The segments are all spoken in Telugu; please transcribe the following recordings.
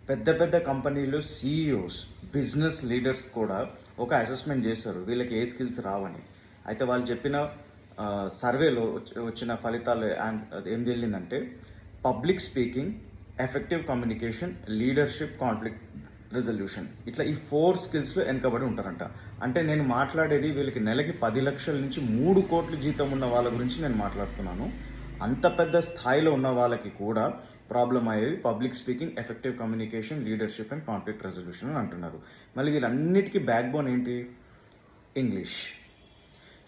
పెద్ద పెద్ద కంపెనీలు సీఈఓస్, బిజినెస్ లీడర్స్ కూడా ఒక అసెస్మెంట్ చేస్తారు వీళ్ళకి ఏ స్కిల్స్ రావని. అయితే వాళ్ళు చెప్పిన సర్వేలో వచ్చిన ఫలితాలు ఏం తెలియదంటే public speaking, effective communication, leadership, conflict resolution, ఇట్లా ఈ 4 స్కిల్స్లో వెనకబడి ఉంటారంట. అంటే నేను మాట్లాడేది వీళ్ళకి నెలకి 10 లక్షల నుంచి 3 కోట్ల జీతం ఉన్న వాళ్ళ గురించి నేను మాట్లాడుతున్నాను. అంత పెద్ద స్థాయిలో ఉన్న వాళ్ళకి కూడా ప్రాబ్లం అయ్యేవి public speaking, effective communication, leadership and conflict resolution అని అంటున్నారు. మళ్ళీ వీళ్ళన్నిటికీ బ్యాక్ బోన్ ఏంటి? ఇంగ్లీష్.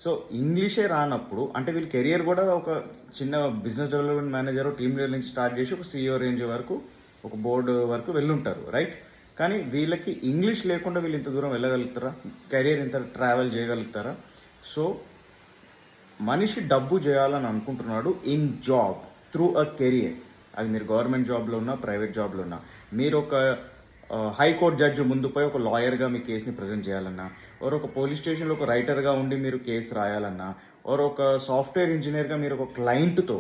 సో ఇంగ్లీషే రానప్పుడు అంటే వీళ్ళ కెరియర్ కూడా ఒక చిన్న business development manager, team leader నుంచి స్టార్ట్ చేసి ఒక సీఈఓ రేంజ్ వరకు, ఒక బోర్డు వరకు వెళ్ళుంటారు, రైట్? కానీ వీళ్ళకి ఇంగ్లీష్ లేకుండా వీళ్ళు ఇంత దూరం వెళ్ళగలుగుతారా? కెరియర్ ఇంత ట్రావెల్ చేయగలుగుతారా? సో మనిషి డబ్బు చేయాలని అనుకుంటున్నాడు in job through a career. అది మీరు గవర్నమెంట్ జాబ్లో ఉన్నా, ప్రైవేట్ జాబ్లో ఉన్నా. మీరు ఒక హైకోర్టు జడ్జి ముందు పోయి ఒక లాయర్గా మీ కేసుని ప్రజెంట్ చేయాలన్నా, ఒక పోలీస్ స్టేషన్లో ఒక రైటర్గా ఉండి మీరు కేసు రాయాలన్నా, ఒక సాఫ్ట్వేర్ ఇంజనీర్గా మీరు ఒక క్లయింట్తో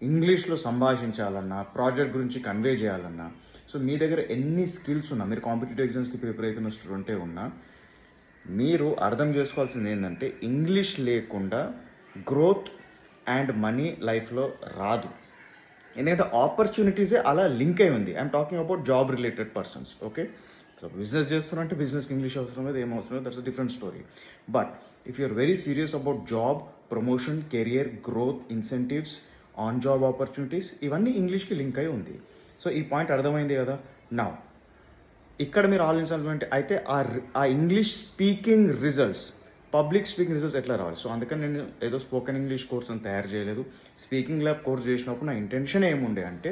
ఇంగ్లీష్లో సంభాషించాలన్నా, ప్రాజెక్ట్ గురించి కన్వే చేయాలన్నా, సో మీ దగ్గర ఎన్ని స్కిల్స్ ఉన్నా, మీరు కాంపిటేటివ్ ఎగ్జామ్స్కి ప్రిపేర్ అవుతున్న స్టూడెంటే ఉన్నా, మీరు అర్థం చేసుకోవాల్సింది ఏంటంటే ఇంగ్లీష్ లేకుండా గ్రోత్ అండ్ మనీ లైఫ్లో రాదు. ఎందుకంటే ఆపర్చునిటీసే అలా లింక్ అయి ఉంది. I'm talking about job related persons. Okay, so business చేస్తున్నారంటే బిజినెస్కి ఇంగ్లీష్ అవసరం లేదు, ఏం అవసరం లేదు, that's a different story. But if you're very serious about job, promotion, career, growth, incentives, on job opportunities, ఇవన్నీ ఇంగ్లీష్కి లింక్ అయి ఉంది. సో ఈ పాయింట్ అర్థమైంది కదా. నా ఇక్కడ మీరు ఆలోచించాలంటే అయితే ఆ English speaking results, public speaking results ఎట్లా రావాలి? సో అందుకని నేను ఏదో స్పోకెన్ ఇంగ్లీష్ కోర్స్ అని తయారు చేయలేదు. స్పీకింగ్ ల్యాబ్ కోర్స్ చేసినప్పుడు నా ఇంటెన్షన్ ఏముండే అంటే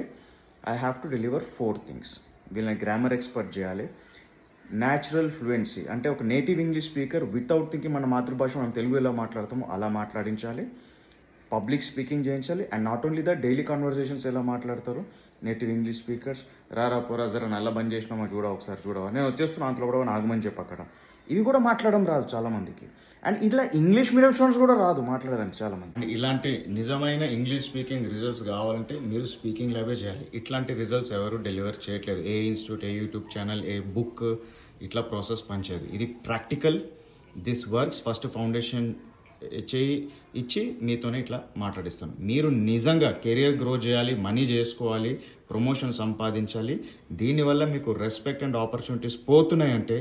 I have to deliver 4 things. వీళ్ళని గ్రామర్ ఎక్స్పర్ట్ చేయాలి, న్యాచురల్ ఫ్లూయెన్సీ అంటే ఒక native English speaker without thinking మన మాతృభాష మనం తెలుగు ఎలా మాట్లాడతామో అలా మాట్లాడించాలి, పబ్లిక్ స్పీకింగ్ చేయించాలి. And not only the daily conversations ఎలా మాట్లాడతారు నేటివ్ ఇంగ్లీష్ స్పీకర్స్, రారా పోరా జరా నల్ల బంద్ చేసినామా చూడవా, ఒకసారి చూడవా, నేను వచ్చేస్తున్నా అంతలో కూడా ఆగమని చెప్పి అక్కడ, ఇవి కూడా మాట్లాడడం రాదు చాలామందికి. అండ్ ఇలా ఇంగ్లీష్ మీడియం స్టూడెంట్స్ కూడా రాదు మాట్లాడడానికి చాలామంది. ఇలాంటి నిజమైన ఇంగ్లీష్ స్పీకింగ్ రిజల్ట్స్ కావాలంటే మీరు స్పీకింగ్ ల్యాబే చేయాలి. ఇట్లాంటి రిజల్ట్స్ ఎవరు డెలివర్ చేయట్లేదు. ఏ ఇన్స్టిట్యూట్, ఏ యూట్యూబ్ ఛానల్, ఏ బుక్ ఇట్లా ప్రాసెస్ పనిచేయదు. ఇది practical, this works. First foundation ఇచ్చి మీతోనే ఇట్లా మాట్లాడిస్తాను. మీరు నిజంగా కెరియర్ గ్రో చేయాలి, మనీ చేసుకోవాలి, ప్రమోషన్ సంపాదించాలి, దీనివల్ల మీకు రెస్పెక్ట్ అండ్ ఆపర్చునిటీస్ పోతున్నాయంటే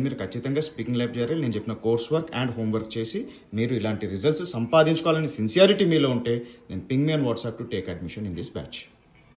మీరు ఖచ్చితంగా స్పీకింగ్ ల్యాబ్ చేయాలి. నేను చెప్పిన కోర్స్ వర్క్ అండ్ హోంవర్క్ చేసి మీరు ఇలాంటి రిజల్ట్స్ సంపాదించుకోవాలని సిన్సియారిటీ మీలో ఉంటే నేను ping me on WhatsApp to take admission in this batch.